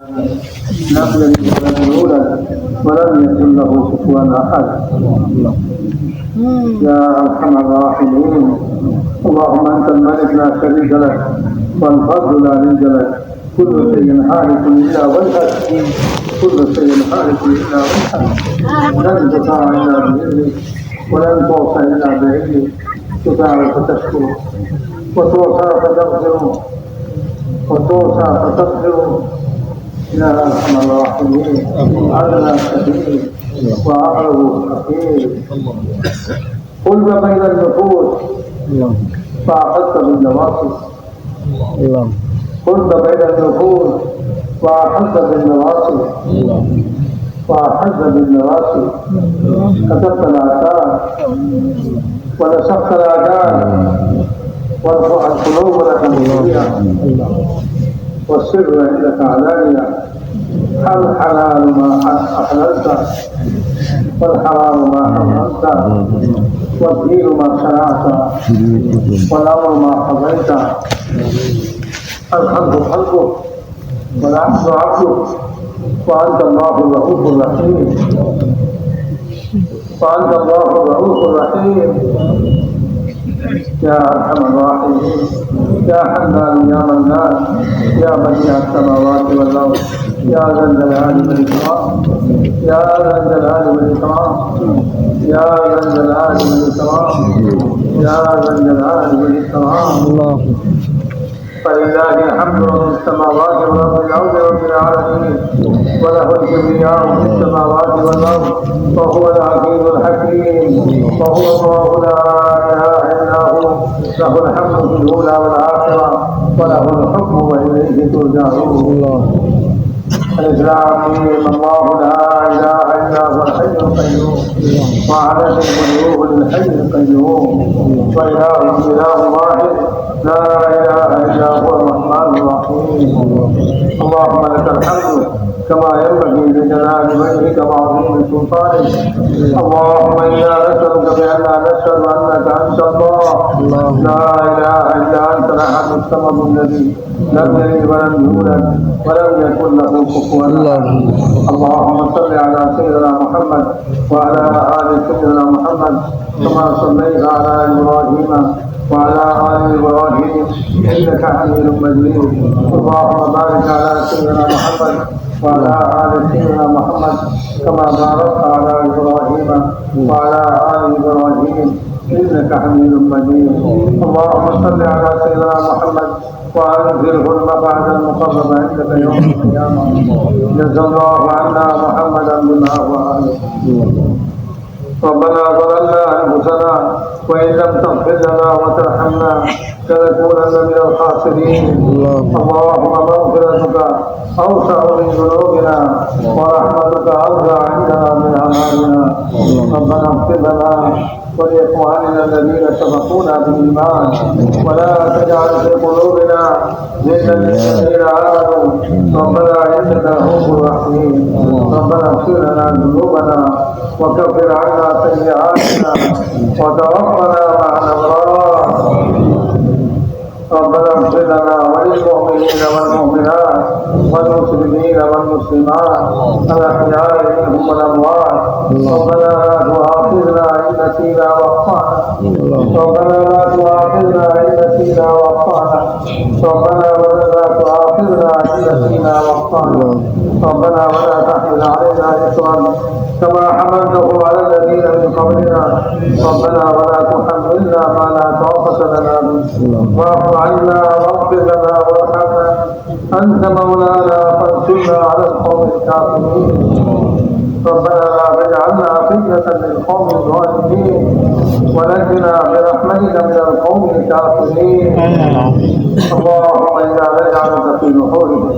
لم يلد ولم يولد ولم يكن له كفوا احد. يا ارحم الراحمين، اللهم انت الملك لا شريك لك والفضل لا ند لك، كل شيء هالك الا وجهك، كل شيء هالك الا وجهك، لن تطاع الا باذنك ولن توصى الا بعلمك، تطاع فتشكر وتوصى فتغفر يا ارحم الراحمين. عدنا كثير وعقله خفيف، قلت بين النفوس فاخذت بالنواصي، قلت بين النفوس واخذت بالنواصي، كتبت الاثار ونسخت الاذان وارفع القلوب لك مخفيا والسر عندك علانية. الحلال ما أحللت والحرام ما حرمت والدين ما شرعت والأمر ما قضيت. الخلق خلقك والعبد عبدك وأنت الله الرؤوف الرحيم، يا أرحم الراحمين، يا حنان يا منان، يا بديع السماوات والأرض، يا ذا الجلال والإكرام، فلله الحمد رب السماوات ورب الأرض رب العالمين، وله الكبرياء في السماوات والأرض، وهو العزيز الحكيم، وهو الله لا إله إلا هو، له الحمد في الأولى والآخرة وله الحكم وإليه ترجعون. الإسلام الله لا إله إلا هو الحي القيوم، وعدد القلوب للحي القيوم، وإله إله واحد لا إله إلا هو الرحمن الرحيم. اللهم لك الحمد كما ينبغي لجلال وجهك وعظيم سلطانك. اللهم إنا نسألك بأننا نشهد أنك أنت الله لا إله إلا أنت الأحد الصمد الذي لم يلد ولم يولد ولم يكن له كفوا أحد. اللهم صل على سيدنا محمد وعلى آل سيدنا محمد كما صليت على إبراهيم وعلى آل إبراهيم إنك حميد مجيد. اللهم بارك على سيدنا محمد وعلى آل سيدنا محمد كما باركت على إبراهيم وعلى آل إبراهيم إنك حميد مجيد. اللهم صل على سيدنا محمد وأنزله المقعد المقرب عندك يوم القيامة. جزا الله عنا محمدا بما هو أهله. ربنا ظلمنا أنفسنا وإن لم تغفر لنا وترحمنا لنكونن من الخاسرين. اللهم مغفرتك أوسع من ذنوبنا ورحمتك أرجى عندنا من أعمالنا. ربنا اغفر لنا ولإخواننا الذين سبقونا بالإيمان ولا تجعل في قلوبنا غلا للذين آمنوا ربنا إنك رؤوف رحيم. ربنا اغفر لنا ذنوبنا وكفر عنا سيئاتنا وتوفنا مع الأبرار. ربنا اغفر لنا وللمؤمنين والمؤمنات والمسلمين والمسلمات الأحياء منهم والأموات. ربنا لا تؤاخذنا إن نسينا وأخطأنا. ربنا لا تؤاخذنا إن نسينا وأخطأنا. ربنا ولا تؤاخذنا إن نسينا وأخطأنا. ربنا ولا تحمل علينا إصرا كما حملته على الذين من قبلنا. ربنا ولا تحملنا ما لا طاقة لنا به. واعف عنا واغفر لنا وارحمنا أنت مولانا فانصرنا على القوم الكافرين. ربنا لا تجعلنا فتنة للقوم الظالمين ونجنا برحمتك من القوم الكافرين. اللهم إنا نجعلك في نحورهم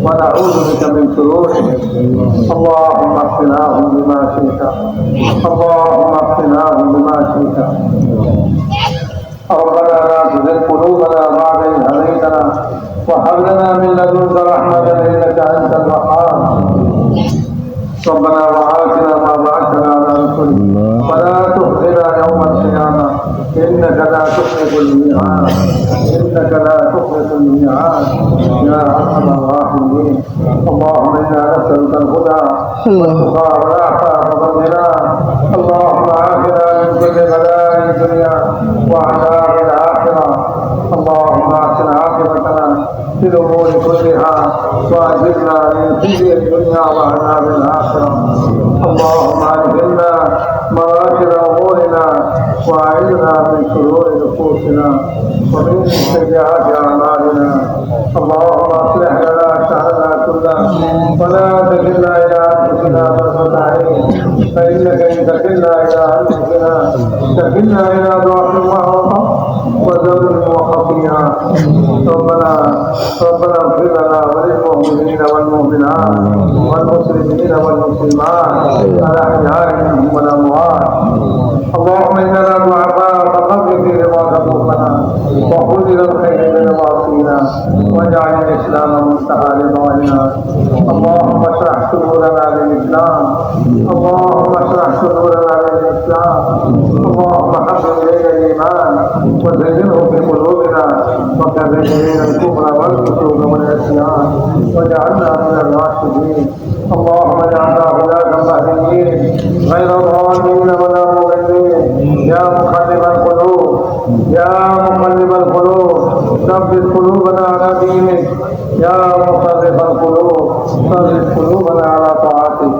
ونعوذ بك من شرورهم. اللهم اكفناهم بما شئت. اللهم اكفناهم بما شئت. ربنا لا تزغ قلوبنا بعد إذ هديتنا وهب لنا من لدنك رحمة إنك أنت الوهاب. ربنا وآتنا ما وعدتنا على رسلك ولا تخزنا يوم القيامة إنك لا تخلف الميعاد. يا أرحم الراحمين. اللهم إنا نسألك الهدى والتقى والعفاف والغنى. اللهم عافنا من كل بلاء الدنيا وعذاب الآخرة. اللهم أحسن عاقبتنا في الأمور كلها وأجرنا من خزي الدنيا وعذاب الآخرة. اللهم ألهمنا مراتب أمورنا وأعذنا من شرور نفوسنا ومن سيئات أعمالنا. اللهم أصلح لنا شأننا كله ولا تكلنا إلى أنفسنا طرفة عين، فإنك إن تكلنا إلى أنفسنا تكلنا إلى ضعف وذنب وخطيئة. ربنا اغفر لنا وللمؤمنين والمؤمنات والمسلمين والمسلمات الأحياء منهم والأموات. اللهم إننا ضعفاء فقبل في رضاك قلوبنا وخذ إلى الخير بنواصينا واجعل الإسلام منتهى رضائنا. اللهم اشرح صدورنا للإسلام. اللهم اشرح صدورنا للإسلام. اللهم حبب إلينا الإيمان وزينه في قلوبنا وكره إلينا الكفر والفسوق والعصيان واجعلنا من الراشدين. اللهم اجعلنا هداة مهديين غير ضالين ولا مضلين. يا مقلب القلوب ثبت قلوبنا على دينك. يا مصرف القلوب صرف قلوبنا على طاعتك.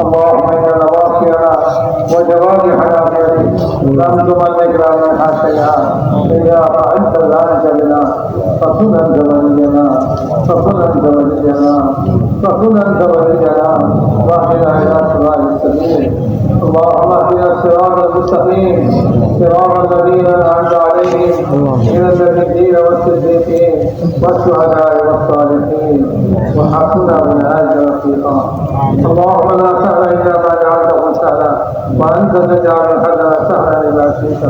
اللهم إن نواصينا وجوارحنا بيدك لم تملكنا منها شيئا. إذا فعلت ذلك بنا فكن أنت ولينا واهدنا إلى صراط السبيل. اللهم اهدنا الصراط المستقيم صراط الذين أنعمت عليهم من النبيين والصديقين والشهداء والصالحين وحسن أولئك رفيقا. اللهم لا سهل إلا ما جعلته سهلا وأنت تجعل الحزن سهلا إذا شئت.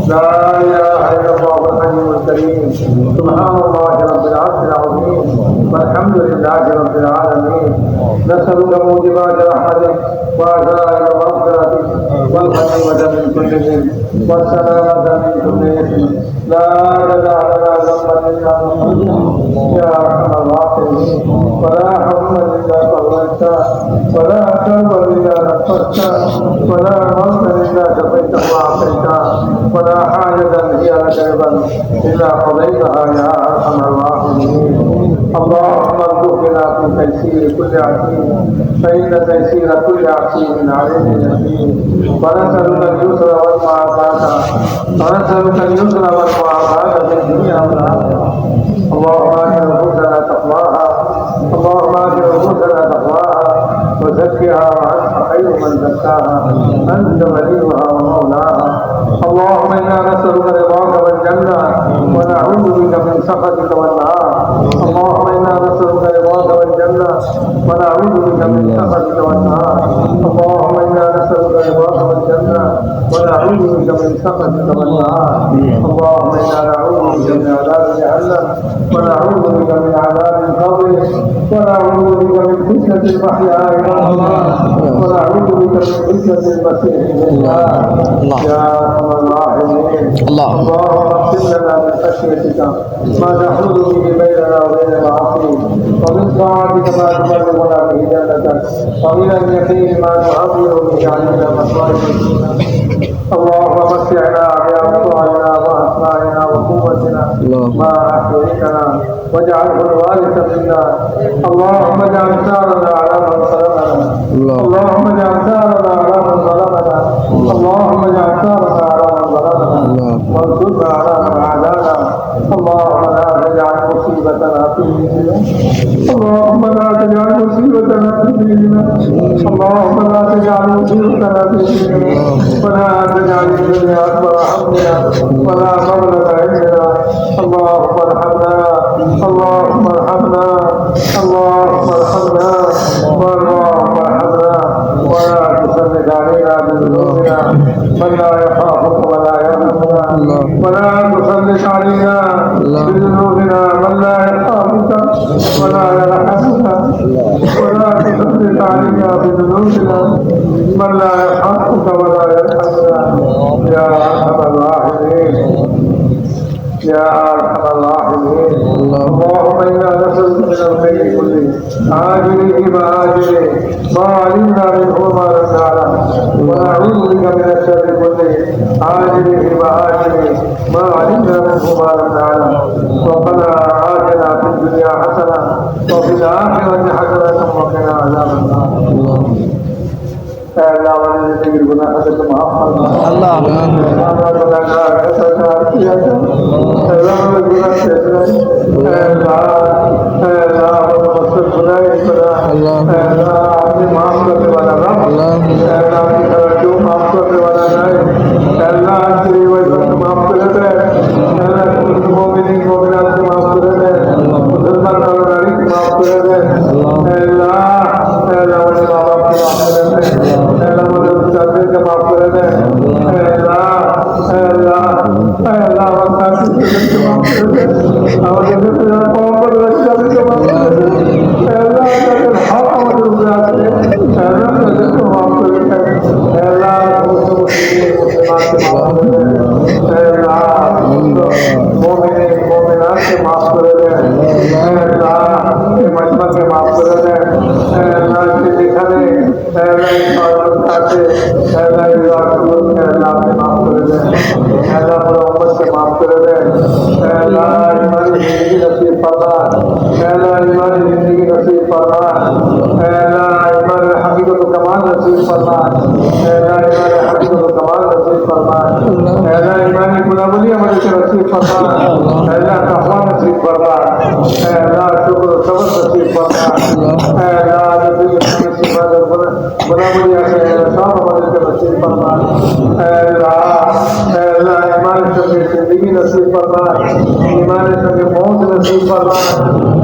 لا إله إلا الله الحي الكريم. سبحان الله رب العرش العظيم والحمد لله رب العالمين. نسألك موجبات رحمتك وعزائم مغفرتك والغنيمة من كل ذنب والسلامة من كل إثم. لا تدع لنا ذنبا إلا غفرته يا أرحم الراحمين. ولا حول إلا قضيته ولا كربا إلا نفسته ولا مرضا إلا شفيته وعافيته ولا حاجة هي لك رضا إلا قضيتها يا أرحم الراحمين. اللهم ارزقنا في تيسير كل عسير فإن تيسير كل عسير عليه يسير. ونسألك اليسر والمعافاة في الدنيا والآخرة. اللهم آت نفوسنا تقواها وزكها وأنت خير من زكاها أنت وليها ومولاها. اللهم إنا نسألك رضاك والجنة ونعوذ بك من سخطك والنار. اللهم إنا نسألك رضاك والجنة ونعوذ بك من سخطك والنار. اللهم إنا نسألك رضاك والجنة ونعوذ بك من سخطك والنار. اللهم إنا نعوذ بك من عذاب جهنم ونعوذ بك من عذاب القبر ونعوذ بك من فتنة المحيا ونعوذ بك من فتنة المسيح الدجال يا أرحم الراحمين. اللهم اغفر لنا من خشيتك ما تحول به بيننا وبين معاصيك ومن طاعتك ما تبلغنا به جنتك ومن اليقين ما تعبر به علينا مصائب الدنيا. اللهم متعنا بأبصارنا وأسماعنا وقوتنا ما أحييتنا واجعله الوارث منا. اللهم اجعل ثارنا على من ظلمنا. اللهم اجعل ثارنا على من ظلمنا. اللهم اجعل ثارنا على من ظلمنا وانصرنا على من عادانا. اللهم لا تجعل مصيبتنا في ديننا. اللهم لا تجعل مصيبتنا في ديننا. اللهم لا تجعل مصيبتنا في ديننا ولا تجعل الدنيا أكبر همنا ولا مبلغ علمنا. اللهم ارحمنا اللهم ارحمنا ولا تسلط علينا بذنوبنا من لا يخافك ولا يرحمنا. ولا تسلط علينا بذنوبنا من لا يخافك ولا يرحمنا. ولا تسلط علينا بذنوبنا من لا يخافك ولا يرحمنا يا أرحم الراحمين. اللهم إنا نسألك من الخير كله عاجله وآجله ما علمنا منه وما لم نعلم ونعوذ بك من الشر كله عاجله وآجله ما علمنا منه وما لم نعلم ربنا آتنا في الدنيا حسنة وفي الآخرة حسنة وقنا عذاب النار Allah वाले जिंदगी गुनाह से माफ फरमा अल्लाह गुनाहगार सरकार किया था अल्लाह गुनाह से अल्लाह मुझसे गुनाह करा अल्लाह आपने माफ करने वाला रब अल्लाह की तरह जो माफ करने वाला नहीं अल्लाह तेरी वजह से माफ कर दे अल्लाह मोमिन मोमिनात से माफ कर दे मुसलमान नारी से माफ कर दे अल्लाह अल्लाह वाले बाबा की माफ कर दे अल्लाह वाले उस्ताद का माफ कर दे अल्लाह अल्लाह अल्लाह वाला की माफ कर दे और जब तेरा पाँव पर रखा भी तो माफ कर दे अल्लाह का हक हमारे ऊपर आते अल्लाह का को माफ कर दे अल्लाह मुसलमान से माफ कर दे अल्लाह मोमिन मोमिनात से माफ कर दे अल्लाह के मजमा के माफ कर दे अल्लाह के देखा दे अल्लाह से अल्लाह के माफ कर दे अल्लाह पूरा उम्मत से माफ कर दे अल्लाह हमारी जिंदगी नसीब फरमा अल्लाह हमारी जिंदगी नसीब फरमा अल्लाह हमारे हकीकत कमाल नसीब फरमा अल्लाह हमारे हकीकत कमाल नसीब फरमा अल्लाह हमारी गुलामी हमारे से नसीब फरमा अल्लाह तक़वा नसीब फरमा अल्लाह शुक्र सब्र नसीब फरमा अल्लाह गुलामी से सब हमारे से नसीब फरमा अल्लाह अल्लाह ईमान से जिंदगी नसीब फरमा ईमान से मौत नसीब फरमा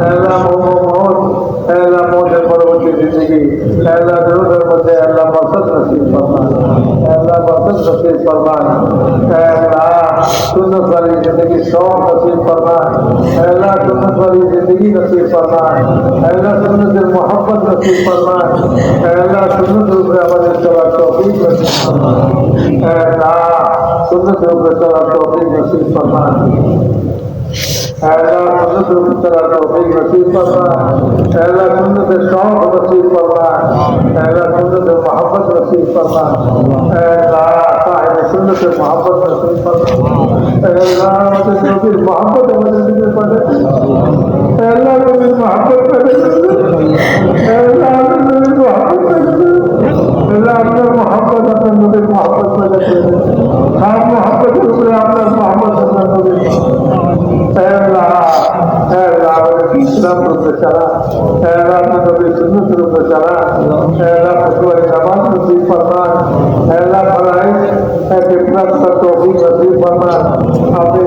अल्लाह मौत अल्लाह मौत परवती जिंदगी अल्लाह जरूर मत अल्लाह बरकत नसीब फरमा अल्लाह बरकत नसीब फरमा अल्लाह सुन्नत वाली जिंदगी शौक नसीब फरमा अल्लाह सुन्नत वाली जिंदगी नसीब फरमा अल्लाह सुन्नत मोहब्बत नसीब फरमा अल्लाह सुन्नत ऊपर अमल चला तौफीक नसीब फरमा अल्लाह सुन्नत ऊपर चला तौफीक नसीब फरमा अल्लाह सुन्नत ऊपर चला तौफीक नसीब फरमा अल्लाह सुन्नत शौक नसीब फरमा अल्लाह सुन्नत मोहब्बत नसीब फरमा अल्लाह साहिब सुन्नत मोहब्बत नसीब फरमा अल्लाह मुझे जो भी मोहब्बत हमारे दिल में पड़े अल्लाह मुझे मोहब्बत करे अल्लाह मुझे मोहब्बत करे अल्लाह अपने मोहब्बत अपने मुझे मोहब्बत करे आप मोहब्बत के ऊपर अपना मोहब्बत अपना मुझे अल्लाह अल्लाह इस्लाम पर चला अल्लाह नबी सुन्नत पर चला अल्लाह फतवा नमाज नसीब फरमा अल्लाह फराइज कितना का तौफीक नसीब फरमा आपने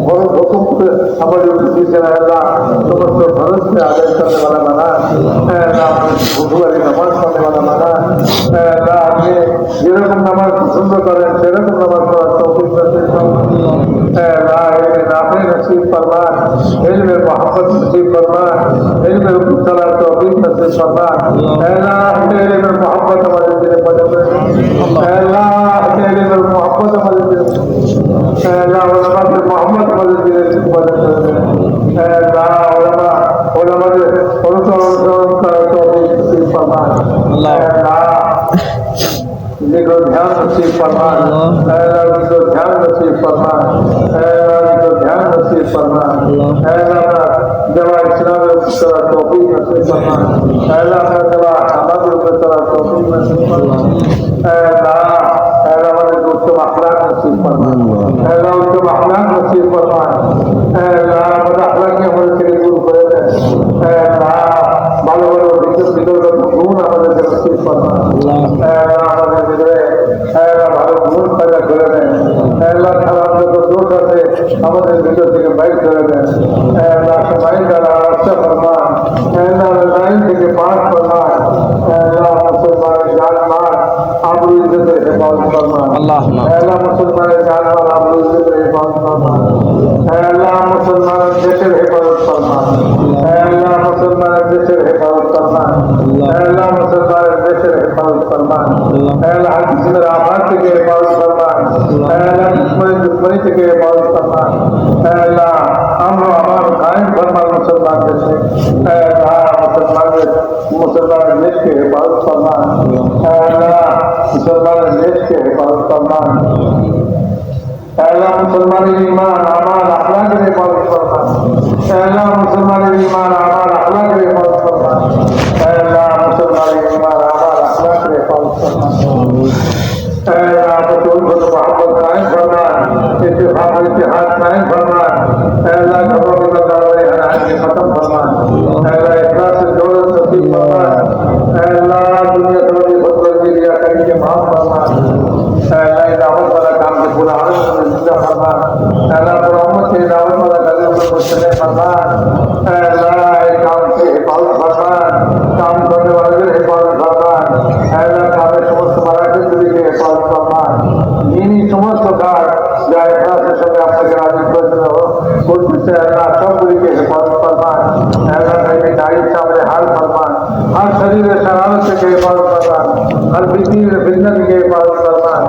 बहुत हुक्म से हमारे ऊपर चला अल्लाह समस्त भरोस में आदर करने वाला बना अल्लाह वुजू वाली नमाज पढ़ने वाला बना अल्लाह आपने जेरकम नमाज पसंद करें सेरकम नमाज पढ़ा तौफीक नसीब फरमा अल्लाह नाफे नसीब फरमा इल्म मोहब्बत नसीब फरमा इल्म तला तौफीक नसीब फरमा अल्लाह तेरे में मोहब्बत हमारे दिल में बदल अल्लाह तेरे में मोहब्बत हमारे दिल अल्लाह उलमा से मोहब्बत हमारे दिल में बदल अल्लाह उलमा से का तौफीक नसीब फरमा अल्लाह जिक्र ध्यान नसीब फरमा अल्लाह जिक्र ध्यान नसीब फरमा अल्लाह जिक्र ध्यान नसीब फरमा अल्लाह जवा इस्लाम में तेरा तौफीक नसीब फरमा अल्लाह का जवा हमारे ऊपर तेरा तौफीक नसीब फरमा अल्लाह अल्लाह वाले दोस्तों अखलाक नसीब फरमा अल्लाह उनके अखलाक नसीब फरमा अल्लाह बड़ा अखलाक के हमारे से दूर करे अल्लाह बालो बालो जिक्र जिक्र का गुण हमारे से नसीब फरमा अल्लाह हमारे जिक्र अल्लाह भालो गुण पैदा करे अल्लाह खराब को दूर करते हमारे जिक्र से बैठ करे अल्लाह कमाई का रास्ता फरमा अल्लाह रज़ाई के पास फरमा अल्लाह मुसलमान जान मार आबरू इज्जत हिफाजत फरमा अल्लाह मुसलमान जान मार आबरू इज्जत हिफाजत फरमा अल्लाह मुसलमान देश हिफाजत फरमा अल्लाह मुसलमान देश हिफाजत फरमा अल्लाह मुसलमान देश हिफाजत फरमा अल्लाह हर किसी में आबाद के हिफाजत फरमा दुश्मनी दुश्मनी থেকে হেফাজত ফরমান আল্লাহ আমরা আমার কায়েম ফরমান মুসলমান দেশে মুসলমানের দেশকে হেফাজত ফরমান আল্লাহ মুসলমানের দেশকে হেফাজত ফরমান আল্লাহ মুসলমানের ঈমান আমাল আখলাকের হেফাজত ফরমান আল্লাহ মুসলমানের ঈমান আমাল আখলাকের হেফাজত ফরমান আল্লাহ মুসলমানের ঈমান আমাল আখলাকের হেফাজত ফরমান अल्लाह रसूल को मोहब्बत कायम फरमान इत्तेफाक इत्तेहाद कायम फरमान अल्लाह घरों में लगाए हराम के खत्म फरमान अल्लाह इखलास से जोड़ नसीब फरमान अल्लाह दुनिया तबदी खुदबदी लिया करी के माफ फरमान अल्लाह दावत वाला काम के पूरा आलम में जिंदा फरमान अल्लाह पूरा उम्मत के दावत वाला गले में मुश्तले फरमान अल्लाह एक काम से हिफाजत फरमान काम करने वाले की हिफाजत फरमान अल्लाह काम समस्त मराठी के हिफाजत फरमान यही समस्त काज या इखलास से सब आपके राजी खुश रहो खुद से अल्लाह सब के हिफाजत फरमान अल्लाह कहीं नाई सामने हाल फरमान हर शरीर शरारत से हिफाजत फरमान हर बिजली फितनत के हिफाजत फरमान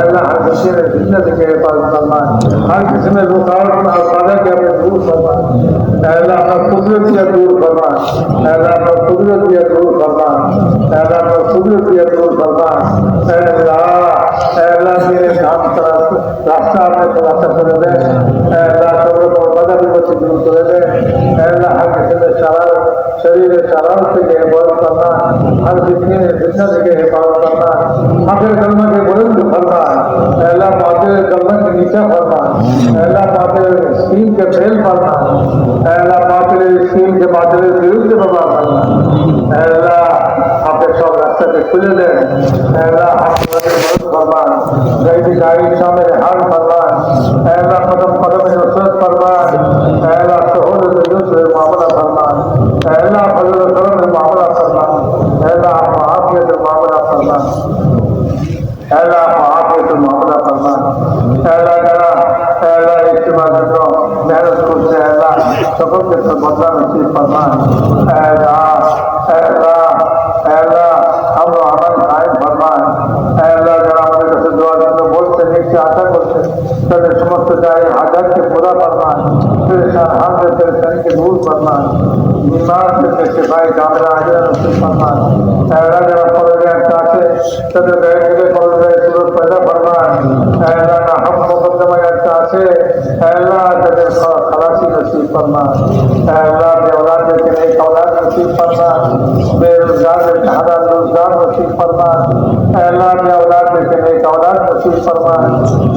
अल्लाह हर बच्चे में फितनत के हिफाजत फरमान हर किसी में रुकावट और बाधा के अपने दूर फरमान अल्लाह अपना कुदरत या दूर फरमान अल्लाह अपना कुदरत या दूर फरमान अल्लाह अपना कुदरत या दूर फरमान अल्लाह मेरे काम तरफ रास्ता में खुलासा कर दे अल्लाह सब्र और मदद को दूर कर दे अल्लाह हर किसी में शरारत शरीर शरारत से हिफाजत करना हर किसी में फितनत के हिफाजत करना आखिर कलमा के बुलंद फरमान अल्लाह बातिल कलमा के नीचे फरमान अल्लाह बातिल स्कीम के फेल फरमान अल्लाह बातिल स्कीम के बातिल विरुद्ध बाबा फरमान अल्लाह आपके सब रास्ते पे खुले दे अल्लाह आपकी मदद फरमान गई गाड़ी शामिल हाल फरमान अल्लाह कदम कदम में नुसरत फरमान अल्लाह सहूलत युस्र मामला फरमान अल्लाह फजल करम में मामला फरमान अल्लाह आफियत मामला फरमान अल्लाह आफियत मामला फरमान अल्लाह इज्तिमा करो मेहनत करते अल्लाह सफर के सब बदला नसीब फरमान अल्लाह हम अमल कायम फरमान अल्लाह जरा हमारे कसे दुआ करते बोलते नेक से आशा करते तेरे समस्त जाए हाजत के पूरा फरमान परेशान हाल से परेशानी के दूर फरमान बीमार से शिफाई कामना आजरा नसीब फरमान अल्लाह जरा पड़ गए चाहते तेरे बैठ के पड़ गए सूरत पैदा फरमान अल्लाह ना हम मुकद्दमा चाहते अल्लाह तेरे खलासी नसीब फरमान अल्लाह बे औलाद के नेक औलाद नसीब फरमान बेरोजगार के हलाल रोजगार नसीब फरमान अल्लाह बे औलाद के नेक औलाद नसीब फरमान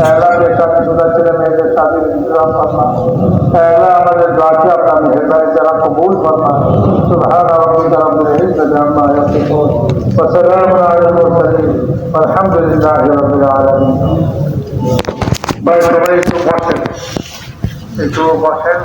अल्लाह के शादीशुदा चले मेरे शादी इंतजाम फरमान अल्लाह हमारे दुआ के अपना मेहरबानी जरा कबूल फरमान सुभान रब्बिक रब्बिल इज्जति अम्मा यसिफून व सलामुन अलल मुरसलीन वल्हम्दुलिल्लाहि रब्बिल आलामीन। भाई सबाই একটু বসেন